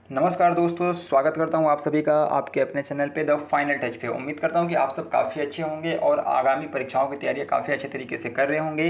नमस्कार दोस्तों, स्वागत करता हूं आप सभी का आपके अपने चैनल पे द फाइनल टच पे। उम्मीद करता हूं कि आप सब काफ़ी अच्छे होंगे और आगामी परीक्षाओं की तैयारियां काफ़ी अच्छे तरीके से कर रहे होंगे।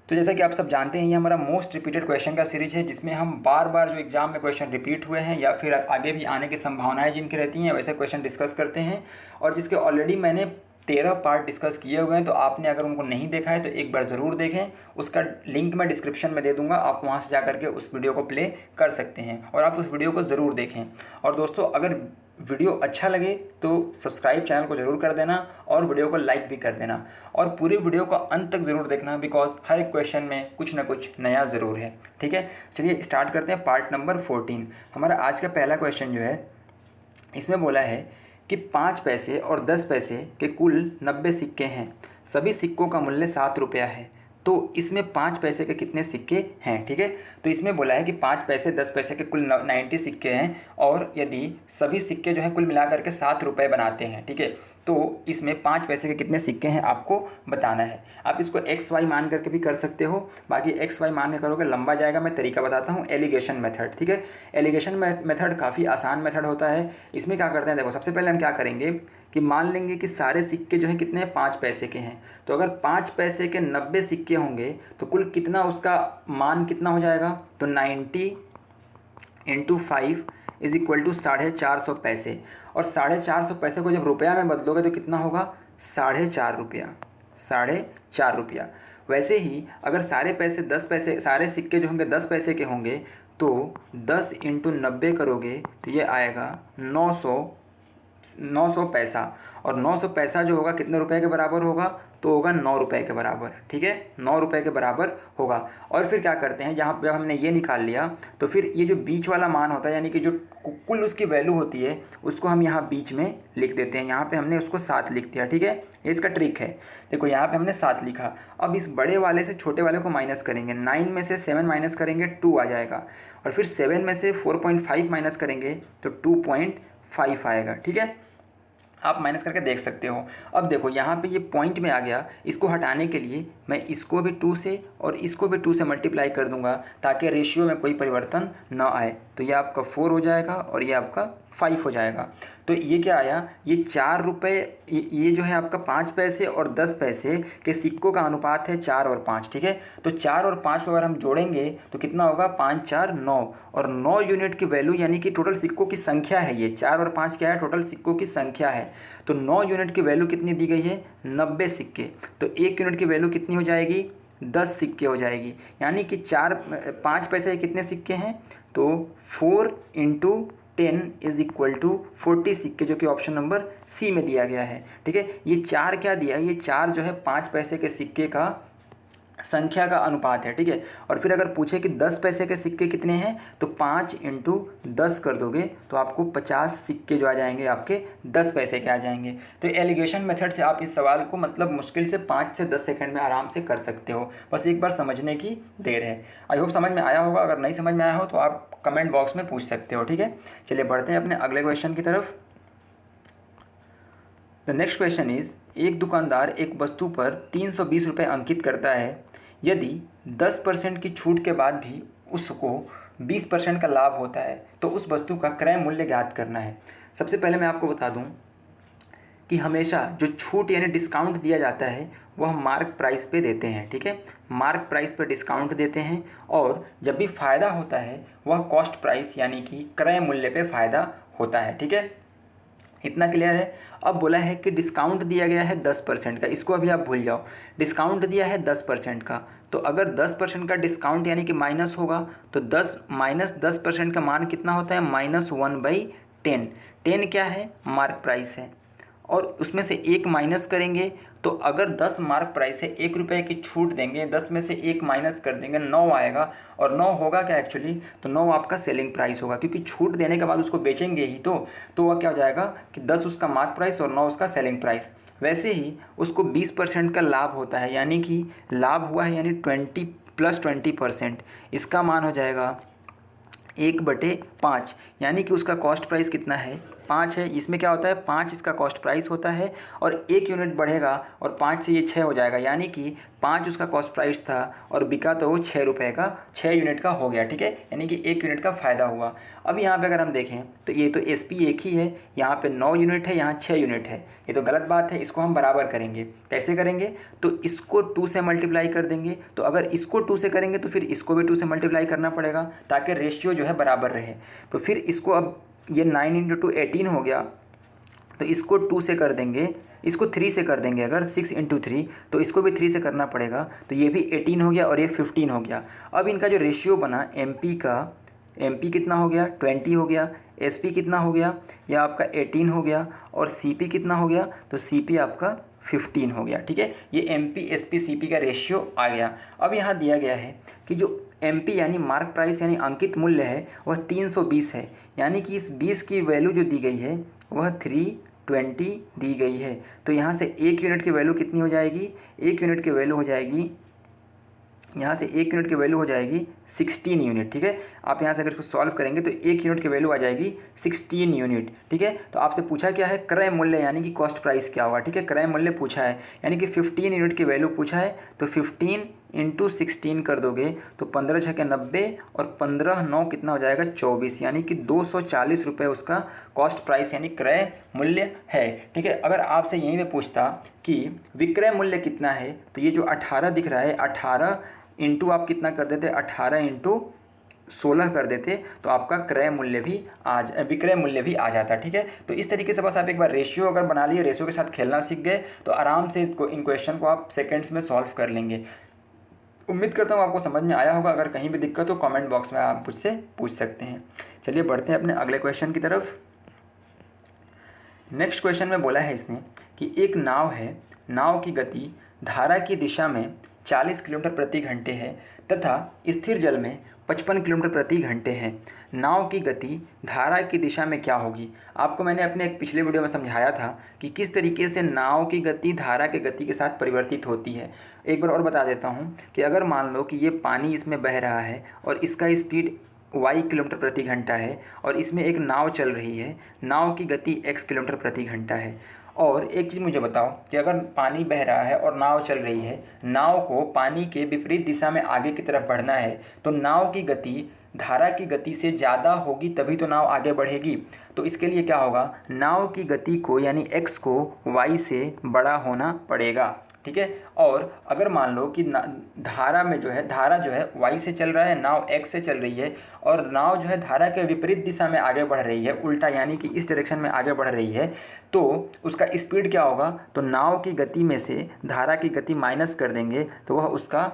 तो जैसा कि आप सब जानते हैं, ये हमारा मोस्ट रिपीटेड क्वेश्चन का सीरीज है, जिसमें हम बार बार जो एग्जाम में क्वेश्चन रिपीट हुए हैं या फिर आगे भी आने की संभावनाएं जिनकी रहती हैं वैसे क्वेश्चन डिस्कस करते हैं। और जिसके ऑलरेडी मैंने 13 पार्ट डिस्कस किए हुए हैं, तो आपने अगर उनको नहीं देखा है तो एक बार ज़रूर देखें। उसका लिंक मैं डिस्क्रिप्शन में दे दूंगा, आप वहां से जा करके उस वीडियो को प्ले कर सकते हैं और आप उस वीडियो को ज़रूर देखें। और दोस्तों, अगर वीडियो अच्छा लगे तो सब्सक्राइब चैनल को ज़रूर कर देना और वीडियो को लाइक भी कर देना और पूरी वीडियो को अंत तक ज़रूर देखना, बिकॉज हर एक क्वेश्चन में कुछ ना कुछ नया ज़रूर है। ठीक है, चलिए स्टार्ट करते हैं। पार्ट नंबर 14 हमारा आज का पहला क्वेश्चन जो है, इसमें बोला है कि 5 पैसे और 10 पैसे के कुल 90 सिक्के हैं। सभी सिक्कों का मूल्य 7 रुपया है। तो इसमें 5 पैसे के कितने सिक्के हैं? ठीक है, तो इसमें बोला है कि 5 पैसे 10 पैसे के कुल 90 सिक्के हैं और यदि सभी सिक्के जो हैं कुल मिला करके 7 रुपये बनाते हैं। ठीक है, तो इसमें 5 पैसे के कितने सिक्के हैं आपको बताना है। आप इसको एक्स वाई मान करके भी कर सकते हो, बाकी एक्स वाई मान के करोगे लंबा जाएगा। मैं तरीका बताता हूँ, एलिगेशन मेथड। ठीक है, एलिगेशन मेथड काफ़ी आसान मेथड होता है। इसमें क्या करते हैं, देखो सबसे पहले हम क्या करेंगे कि मान लेंगे कि सारे सिक्के जो हैं कितने हैं, 5 पैसे के हैं। तो अगर 5 पैसे के 90 सिक्के होंगे तो कुल कितना, उसका मान कितना हो जाएगा, तो 90 × 5 इज इक्वल टू 450 पैसे। और 450 पैसे को जब रुपया में बदलोगे तो कितना होगा, 4.5 रुपया। 4.5 रुपया। वैसे ही अगर सारे पैसे 10 पैसे, सारे सिक्के जो होंगे 10 पैसे के होंगे, तो 10 × 90 करोगे तो ये आएगा 900 पैसा। और 900 पैसा जो होगा कितने रुपए के बराबर होगा, तो होगा 9 रुपये के बराबर। ठीक है, 9 रुपये के बराबर होगा। और फिर क्या करते हैं, जहाँ जब हमने ये निकाल लिया तो फिर ये जो बीच वाला मान होता है, यानी कि जो कुल उसकी वैल्यू होती है, उसको हम यहाँ बीच में लिख देते हैं। यहाँ पे हमने उसको 7 लिख दिया। ठीक है, ये इसका ट्रिक है। देखो यहाँ पे हमने 7 लिखा। अब इस बड़े वाले से छोटे वाले को माइनस करेंगे। 9 में से 7 माइनस करेंगे 2 आ जाएगा, और फिर 7 में से 4.5 माइनस करेंगे तो 2.5 आएगा। ठीक है, आप माइनस करके देख सकते हो। अब देखो यहाँ पे ये पॉइंट में आ गया, इसको हटाने के लिए मैं इसको भी 2 से और इसको भी 2 से मल्टीप्लाई कर दूंगा ताकि रेशियो में कोई परिवर्तन ना आए। तो ये आपका 4 हो जाएगा और ये आपका 5 हो जाएगा। तो ये क्या आया, ये 4 रुपये, ये जो है आपका 5 पैसे और 10 पैसे के सिक्कों का अनुपात है 4 और 5। ठीक है, तो 4 और 5 को अगर हम जोड़ेंगे तो कितना होगा, 5 4 9, और 9 यूनिट की वैल्यू, यानी कि टोटल सिक्कों की संख्या है। ये 4 और 5 क्या है, टोटल सिक्कों की संख्या है। तो 9 यूनिट की वैल्यू कितनी दी गई है, 90 सिक्के। तो 1 यूनिट की वैल्यू कितनी हो जाएगी, 10 सिक्के हो जाएगी। यानी कि 5 पैसे के कितने सिक्के हैं, तो 4 × 10 इज इक्वल टू 40 सिक्के, जो कि ऑप्शन नंबर सी में दिया गया है। ठीक है, ये 4 क्या दिया है, ये 4 जो है 5 पैसे के सिक्के का संख्या का अनुपात है। ठीक है, और फिर अगर पूछे कि 10 पैसे के सिक्के कितने हैं, तो 5 × 10 कर दोगे तो आपको 50 सिक्के जो आ जाएंगे आपके 10 पैसे के आ जाएंगे। तो एलिगेशन मेथड से आप इस सवाल को मतलब मुश्किल से 5 से 10 सेकंड में आराम से कर सकते हो। बस एक बार समझने की देर है। आई होप समझ में आया होगा। अगर नहीं समझ में आया हो तो आप कमेंट बॉक्स में पूछ सकते हो। ठीक है, चलिए बढ़ते हैं अपने अगले क्वेश्चन की तरफ। द नेक्स्ट क्वेश्चन इज, एक दुकानदार एक वस्तु पर 320 रुपये अंकित करता है। यदि 10% की छूट के बाद भी उसको 20% का लाभ होता है तो उस वस्तु का क्रय मूल्य ज्ञात करना है। सबसे पहले मैं आपको बता दूं कि हमेशा जो छूट यानी डिस्काउंट दिया जाता है वह मार्क प्राइस पे देते हैं। ठीक है, मार्क प्राइस पे डिस्काउंट देते हैं, और जब भी फ़ायदा होता है वह कॉस्ट प्राइस यानी कि क्रय मूल्य पे फ़ायदा होता है। ठीक है, इतना क्लियर है। अब बोला है कि डिस्काउंट दिया गया है 10% का, इसको अभी आप भूल जाओ। डिस्काउंट दिया है 10% का, तो अगर 10% का डिस्काउंट यानी कि माइनस होगा तो 10 माइनस 10% का मान कितना होता है, -1/10। 10 क्या है, मार्क प्राइस है, और उसमें से 1 माइनस करेंगे तो अगर 10 मार्क प्राइस है, 1 रुपये की छूट देंगे, 10 में से 1 माइनस कर देंगे, 9 आएगा। और 9 होगा क्या एक्चुअली, तो 9 आपका सेलिंग प्राइस होगा, क्योंकि छूट देने के बाद उसको बेचेंगे ही तो वह क्या हो जाएगा कि 10 उसका मार्क प्राइस और 9 उसका सेलिंग प्राइस। वैसे ही उसको 20% का लाभ होता है, यानी कि लाभ हुआ है, यानी 20 + 20%, इसका मान हो जाएगा 1/5, यानी कि उसका कॉस्ट प्राइस कितना है, 5 है, इसमें क्या होता है 5 इसका कॉस्ट प्राइस होता है और 1 यूनिट बढ़ेगा और 5 से ये 6 हो जाएगा, यानी कि 5 उसका कॉस्ट प्राइस था और बिका तो वो 6 रुपये का 6 यूनिट का हो गया, ठीक है, यानी कि 1 यूनिट का फ़ायदा हुआ। अब यहाँ पे अगर हम देखें तो ये तो एसपी एक ही है, यहाँ पे 9 यूनिट है, यहाँ 6 यूनिट है, ये तो गलत बात है। इसको हम बराबर करेंगे, कैसे करेंगे, तो इसको 2 से मल्टीप्लाई कर देंगे। तो अगर इसको 2 से करेंगे तो फिर इसको भी 2 से मल्टीप्लाई करना पड़ेगा ताकि रेशियो जो है बराबर रहे। तो फिर इसको अब ये 9 × 2 18 हो गया, तो इसको 2 से कर देंगे, इसको 3 से कर देंगे। अगर 6 × 3 तो इसको भी 3 से करना पड़ेगा, तो ये भी 18 हो गया और ये 15 हो गया। अब इनका जो रेशियो बना एमपी का, एमपी कितना हो गया 20 हो गया, एसपी कितना हो गया, यह आपका 18 हो गया और सीपी कितना हो गया, तो सीपी आपका 15 हो गया, ठीक है। ये एमपी एसपी सीपी का रेशियो आ गया। अब यहाँ दिया गया है कि जो एमपी यानी मार्क प्राइस यानी अंकित मूल्य है वह 320 है, यानी कि इस 20 की वैल्यू जो दी गई है वह 320 दी गई है। तो यहाँ से 1 यूनिट की वैल्यू कितनी हो जाएगी, 1 यूनिट की वैल्यू हो जाएगी, यहाँ से 1 यूनिट की वैल्यू हो जाएगी 16 यूनिट, ठीक है। आप यहाँ से अगर इसको सॉल्व करेंगे तो 1 यूनिट की वैल्यू आ जाएगी 16 यूनिट, ठीक है। तो आपसे पूछा क्या है, क्रय मूल्य यानी कि कॉस्ट प्राइस क्या हुआ, ठीक है, क्रय मूल्य पूछा है, यानी कि 15 यूनिट की वैल्यू पूछा है। तो 15 × 16 कर दोगे तो 15 × 6 = 90 और 15 × 9 कितना हो जाएगा 24, यानी कि 240 रुपये उसका कॉस्ट प्राइस यानी क्रय मूल्य है, ठीक है। अगर आपसे यहीं पे पूछता कि विक्रय मूल्य कितना है, तो ये जो 18 दिख रहा है 18 इंटू आप कितना कर देते, 18 × 16 कर देते, तो आपका क्रय मूल्य भी विक्रय मूल्य भी आ जाता, ठीक है। तो इस तरीके से बस आप एक बार रेशियो अगर बना लिए, रेशियो के साथ खेलना सीख गए तो आराम से इन क्वेश्चन को आप सेकंड्स में सॉल्व कर लेंगे। उम्मीद करता हूँ आपको समझ में आया होगा। अगर कहीं भी दिक्कत हो कमेंट बॉक्स में आप मुझसे पूछ सकते हैं। चलिए बढ़ते हैं अपने अगले क्वेश्चन की तरफ। नेक्स्ट क्वेश्चन में बोला है इसने कि एक नाव है, नाव की गति धारा की दिशा में 40 किलोमीटर प्रति घंटे है तथा स्थिर जल में 55 किलोमीटर प्रति घंटे है। नाव की गति धारा की दिशा में क्या होगी। आपको मैंने अपने एक पिछले वीडियो में समझाया था कि किस तरीके से नाव की गति धारा के गति के साथ परिवर्तित होती है। एक बार और बता देता हूँ कि अगर मान लो कि ये पानी इसमें बह रहा है और इसका स्पीड y किलोमीटर प्रति घंटा है और इसमें एक नाव चल रही है, नाव की गति x किलोमीटर प्रति घंटा है। और एक चीज़ मुझे बताओ कि अगर पानी बह रहा है और नाव चल रही है, नाव को पानी के विपरीत दिशा में आगे की तरफ बढ़ना है, तो नाव की गति धारा की गति से ज़्यादा होगी तभी तो नाव आगे बढ़ेगी। तो इसके लिए क्या होगा, नाव की गति को यानी x को y से बड़ा होना पड़ेगा, ठीक है। और अगर मान लो कि धारा जो है y से चल रहा है, नाव x से चल रही है और नाव जो है धारा के विपरीत दिशा में आगे बढ़ रही है, उल्टा यानी कि इस डायरेक्शन में आगे बढ़ रही है, तो उसका स्पीड क्या होगा, तो नाव की गति में से धारा की गति माइनस कर देंगे तो वह उसका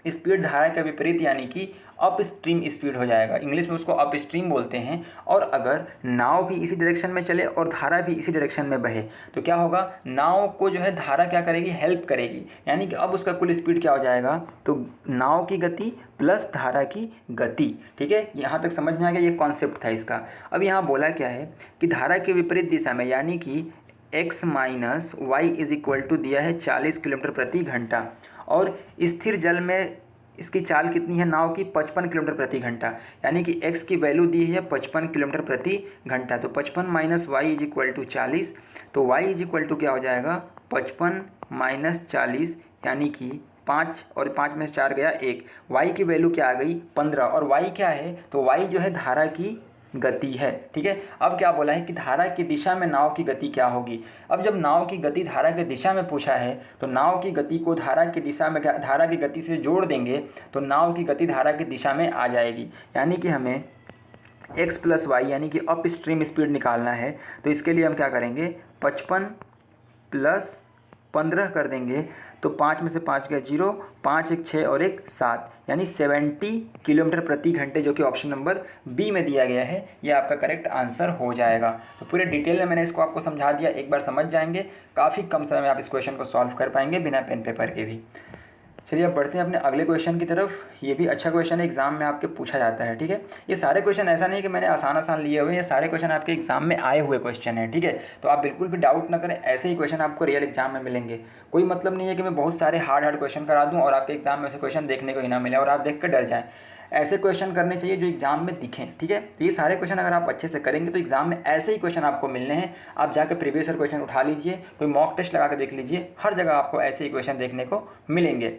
स्पीड धारा के विपरीत यानी कि अप स्ट्रीम स्पीड हो जाएगा। इंग्लिश में उसको अप स्ट्रीम बोलते हैं। और अगर नाव भी इसी डायरेक्शन में चले और धारा भी इसी डायरेक्शन में बहे तो क्या होगा, नाव को जो है धारा क्या करेगी, हेल्प करेगी, यानी कि अब उसका कुल स्पीड क्या हो जाएगा, तो नाव की गति प्लस धारा की गति, ठीक है। यहाँ तक समझ में आ गया, ये कॉन्सेप्ट था इसका। अब यहाँ बोला क्या है कि धारा के विपरीत दिशा में यानी कि x minus y is equal to दिया है 40 किलोमीटर प्रति घंटा और स्थिर जल में इसकी चाल कितनी है नाव की, 55 किलोमीटर प्रति घंटा, यानी कि x की वैल्यू दी है 55 किलोमीटर प्रति घंटा। तो 55 minus y is equal to 40, तो y इज इक्वल टू क्या हो जाएगा 55 माइनस 40, यानी कि 5 और 5 में से 4 गया 1, y की वैल्यू क्या आ गई 15 और y क्या है, तो y जो है धारा की गति है, ठीक है। अब क्या बोला है कि धारा की दिशा में नाव की गति क्या होगी। अब जब नाव की गति धारा की दिशा में पूछा है तो नाव की गति को धारा की दिशा में धारा की गति से जोड़ देंगे तो नाव की गति धारा की दिशा में आ जाएगी, यानी कि हमें x प्लस वाई यानी कि अप स्ट्रीम स्पीड निकालना है। तो इसके लिए हम क्या करेंगे 55 प्लस 15 कर देंगे तो 5 में से 5 गया 0, 5 1 6 और 1 7, यानी 70 किलोमीटर प्रति घंटे, जो कि ऑप्शन नंबर बी में दिया गया है, ये आपका करेक्ट आंसर हो जाएगा। तो पूरे डिटेल में मैंने इसको आपको समझा दिया, एक बार समझ जाएंगे, काफ़ी कम समय में आप इस क्वेश्चन को सॉल्व कर पाएंगे बिना पेन पेपर के भी। चलिए अब बढ़ते हैं अपने अगले क्वेश्चन की तरफ। ये भी अच्छा क्वेश्चन है, एग्जाम में आपके पूछा जाता है, ठीक है। ये सारे क्वेश्चन ऐसा नहीं कि मैंने आसान लिए हुए हैं, ये सारे क्वेश्चन आपके एग्जाम में आए हुए क्वेश्चन हैं, ठीक है। तो आप बिल्कुल भी डाउट ना करें, ऐसे ही क्वेश्चन आपको रियल एग्जाम में मिलेंगे। कोई मतलब नहीं है कि मैं बहुत सारे हार्ड क्वेश्चन करा दूँ और आपके एग्जाम में ऐसे क्वेश्चन देखने को ही ना मिले और आप देख कर डर जाएँ। ऐसे क्वेश्चन करने चाहिए जो एग्जाम में दिखें, ठीक है। तो ये सारे क्वेश्चन अगर आप अच्छे से करेंगे तो एग्जाम में ऐसे ही क्वेश्चन आपको मिलने हैं। आप जाकर प्रीवियस ईयर क्वेश्चन उठा लीजिए, कोई मॉक टेस्ट लगा के देख लीजिए, हर जगह आपको ऐसे ही क्वेश्चन देखने को मिलेंगे।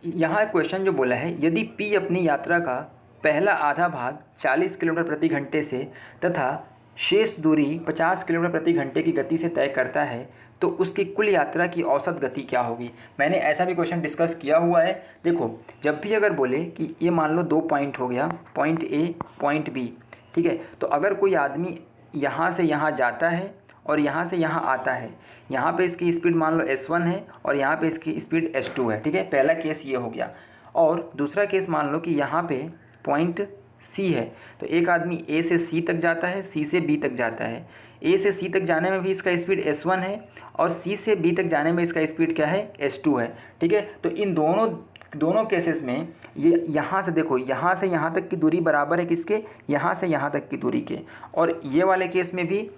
यहाँ एक क्वेश्चन जो बोला है, यदि P अपनी यात्रा का पहला आधा भाग 40 किलोमीटर प्रति घंटे से तथा शेष दूरी 50 किलोमीटर प्रति घंटे की गति से तय करता है तो उसकी कुल यात्रा की औसत गति क्या होगी। मैंने ऐसा भी क्वेश्चन डिस्कस किया हुआ है। देखो, जब भी अगर बोले कि ये मान लो 2 पॉइंट हो गया, पॉइंट A पॉइंट B, ठीक है, तो अगर कोई आदमी यहाँ से यहाँ जाता है और यहाँ से यहाँ आता है, यहाँ पे इसकी स्पीड मान लो S1 है और यहाँ पे इसकी स्पीड S2 है, ठीक है। पहला केस ये हो गया। और दूसरा केस मान लो कि यहाँ पे पॉइंट C है, तो एक आदमी A से C तक जाता है, C से B तक जाता है। A से C तक जाने में भी इसका स्पीड S1 है और C से B तक जाने में इसका स्पीड क्या है, S2 है, ठीक है। तो इन दोनों केसेस में ये यहाँ से देखो, यहाँ से यहाँ तक की दूरी बराबर है किसके, यहाँ से यहाँ तक की दूरी के। और ये वाले केस में भी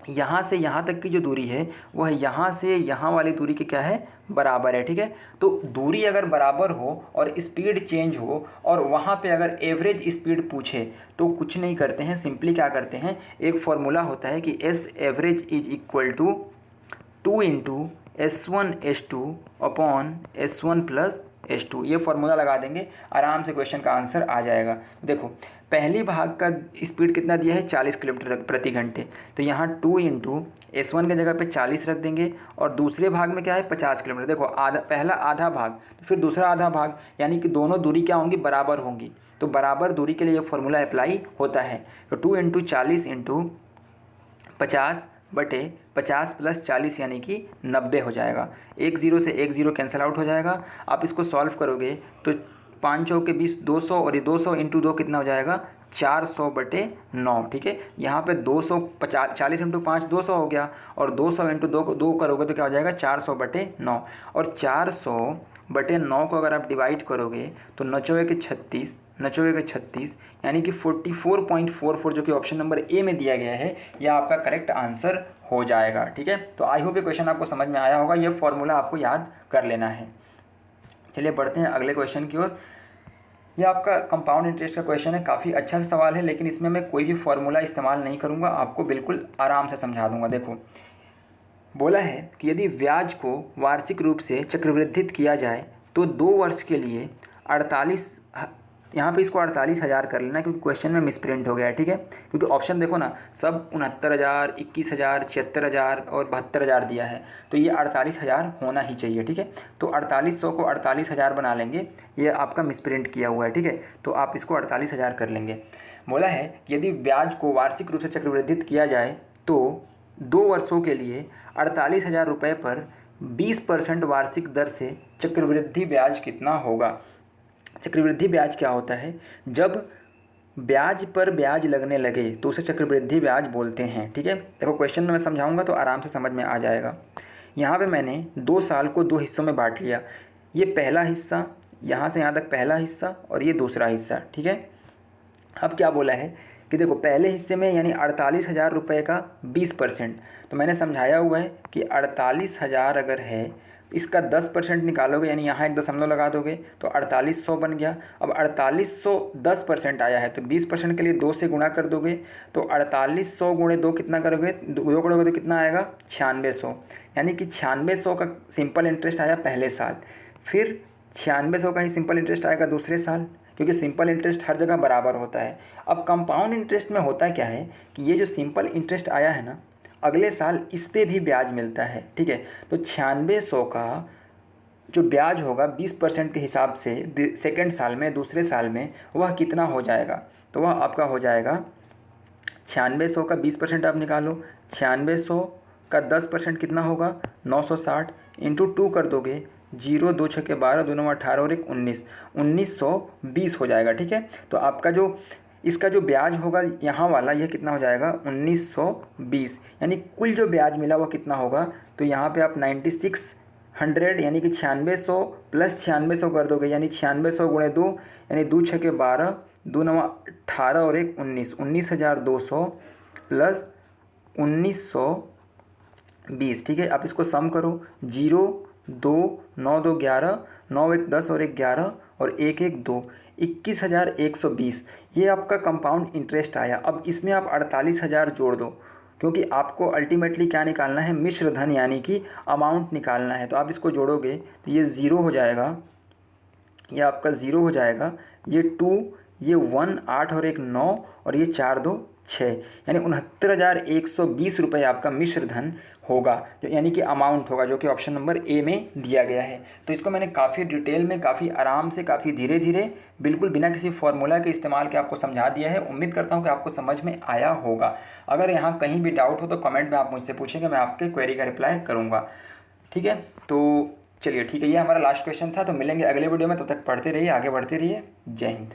यहाँ से यहाँ तक की जो दूरी है वह यहाँ से यहाँ वाली दूरी के क्या है, बराबर है, ठीक है। तो दूरी अगर बराबर हो और स्पीड चेंज हो और वहाँ पे अगर एवरेज स्पीड पूछे तो कुछ नहीं करते हैं, सिंपली क्या करते हैं, एक फार्मूला होता है कि S average is equal to 2 into S1 S2 upon S1 plus S2। ये फार्मूला लगा देंगे, आराम से क्वेश्चन का आंसर आ जाएगा। देखो, पहली भाग का स्पीड कितना दिया है, 40 किलोमीटर प्रति घंटे, तो यहाँ 2 इंटू S1 की जगह पे 40 रख देंगे और दूसरे भाग में क्या है, 50 किलोमीटर। देखो, पहला आधा भाग तो फिर दूसरा आधा भाग, यानी कि दोनों दूरी क्या होंगी, बराबर होंगी। तो बराबर दूरी के लिए ये फार्मूला अप्लाई होता है। तो 2 इंटू 40 इंटू 50 बटे 50 प्लस 40 यानी कि 90 हो जाएगा। 1 0 से 1 0 कैंसिल आउट हो जाएगा। आप इसको सॉल्व करोगे तो 5 चौक के 20, 200 और ये 200 इंटू 2 कितना हो जाएगा, 400 बटे 9, ठीक है। यहाँ पे 40 इंटू 5 200 हो गया और 200 इंटू 2 करोगे तो क्या हो जाएगा, 400 बटे 9। और 400 बटे 9 को अगर आप डिवाइड करोगे तो 9 के 36 यानी कि 44.44 जो कि ऑप्शन नंबर ए में दिया गया है, यह आपका करेक्ट आंसर हो जाएगा, ठीक है। तो आई होप ये क्वेश्चन आपको समझ में आया होगा, ये फॉर्मूला आपको याद कर लेना है। चलिए बढ़ते हैं अगले क्वेश्चन की ओर। यह आपका कंपाउंड इंटरेस्ट का क्वेश्चन है, काफ़ी अच्छा सा सवाल है, लेकिन इसमें मैं कोई भी फार्मूला इस्तेमाल नहीं करूँगा, आपको बिल्कुल आराम से समझा दूँगा। देखो, बोला है कि यदि ब्याज को वार्षिक रूप से चक्रवृद्धित किया जाए तो 2 वर्ष के लिए 48, यहाँ पे इसको 48,000 कर लेना क्योंकि क्वेश्चन में मिसप्रिंट हो गया है, ठीक है। क्योंकि ऑप्शन देखो ना, सब 69,000, 21,000, 76,000 और 72,000 दिया है, तो ये 48,000 होना ही चाहिए, ठीक है। तो 4800 को 48,000 बना लेंगे, ये आपका मिसप्रिंट किया हुआ है, ठीक है। तो आप इसको 48,000 कर लेंगे। बोला है कि यदि ब्याज को वार्षिक रूप से चक्रवृद्धित किया जाए तो 2 वर्षों के लिए 48,000 रुपये पर 20% वार्षिक दर से चक्रवृद्धि ब्याज कितना होगा। चक्रवृद्धि ब्याज क्या होता है, जब ब्याज पर ब्याज लगने लगे तो उसे चक्रवृद्धि ब्याज बोलते हैं, ठीक है। देखो, क्वेश्चन में मैं समझाऊंगा तो आराम से समझ में आ जाएगा। यहाँ पे मैंने 2 साल को 2 हिस्सों में बांट लिया, ये पहला हिस्सा, यहाँ से यहाँ तक पहला हिस्सा और ये दूसरा हिस्सा, ठीक है। अब क्या बोला है कि देखो, पहले हिस्से में यानी 48,000 रुपये का 20%, तो मैंने समझाया हुआ है कि 48,000 अगर है, इसका 10% निकालोगे यानी यहाँ एक दशमलव लगा दोगे तो 4800 बन गया। अब 4800 10% आया है तो 20% के लिए 2 से गुणा कर दोगे तो 4800 गुणे 2 कितना करोगे, 2 करोगे तो कितना आएगा, 9600, यानी कि 9600 का सिंपल इंटरेस्ट आया पहले साल, फिर 9600 का ही सिंपल इंटरेस्ट आएगा दूसरे साल, क्योंकि सिंपल इंटरेस्ट हर जगह बराबर होता है। अब कंपाउंड इंटरेस्ट में होता क्या है कि ये जो सिंपल इंटरेस्ट आया है ना, अगले साल इस पे भी ब्याज मिलता है, ठीक है। तो 9600 का जो ब्याज होगा 20% के हिसाब से सेकेंड साल में, दूसरे साल में, वह कितना हो जाएगा, तो वह आपका हो जाएगा 9600 का 20% आप निकालो, 9600 का 10% कितना होगा, 960 इंटू 2 कर दोगे, 0 2 6 12 2 9 18 और 1 19, 1920 हो जाएगा, ठीक है। तो आपका जो इसका जो ब्याज होगा यहाँ वाला, यह कितना हो जाएगा, 1920, यानी कुल जो ब्याज मिला वो कितना होगा, तो यहाँ पे आप 9600 यानी कि 9600 प्लस 9600 कर दोगे, यानी 9600 गुणे 2 यानी 2 6 12 2 9 18 और 1 19, 19,200 प्लस 1920, ठीक है। आप इसको सम करो, 0 2 9 2 11 9 एक 10 और एक 11 और एक एक 2, 21,120 ये आपका कंपाउंड इंटरेस्ट आया। अब इसमें आप 48,000 जोड़ दो, क्योंकि आपको अल्टीमेटली क्या निकालना है, मिश्र धन यानी कि अमाउंट निकालना है। तो आप इसको जोड़ोगे तो ये ज़ीरो हो जाएगा, ये आपका ज़ीरो हो जाएगा, ये 2, ये 1 8 और एक 9 और ये 4 2 6, यानी 69,120 रुपये आपका मिश्र धन होगा, जो यानी कि अमाउंट होगा, जो कि ऑप्शन नंबर ए में दिया गया है। तो इसको मैंने काफ़ी डिटेल में, काफ़ी आराम से, काफ़ी धीरे धीरे, बिल्कुल बिना किसी फॉर्मूला के इस्तेमाल के आपको समझा दिया है। उम्मीद करता हूँ कि आपको समझ में आया होगा। अगर यहाँ कहीं भी डाउट हो तो कमेंट में आप मुझसे पूछेंगे, मैं आपके क्वेरी का रिप्लाई करूँगा। ठीक है, तो चलिए ठीक है, ये हमारा लास्ट क्वेश्चन था। तो मिलेंगे अगले वीडियो में, तब तक पढ़ते रहिए, आगे बढ़ते रहिए। जय हिंद।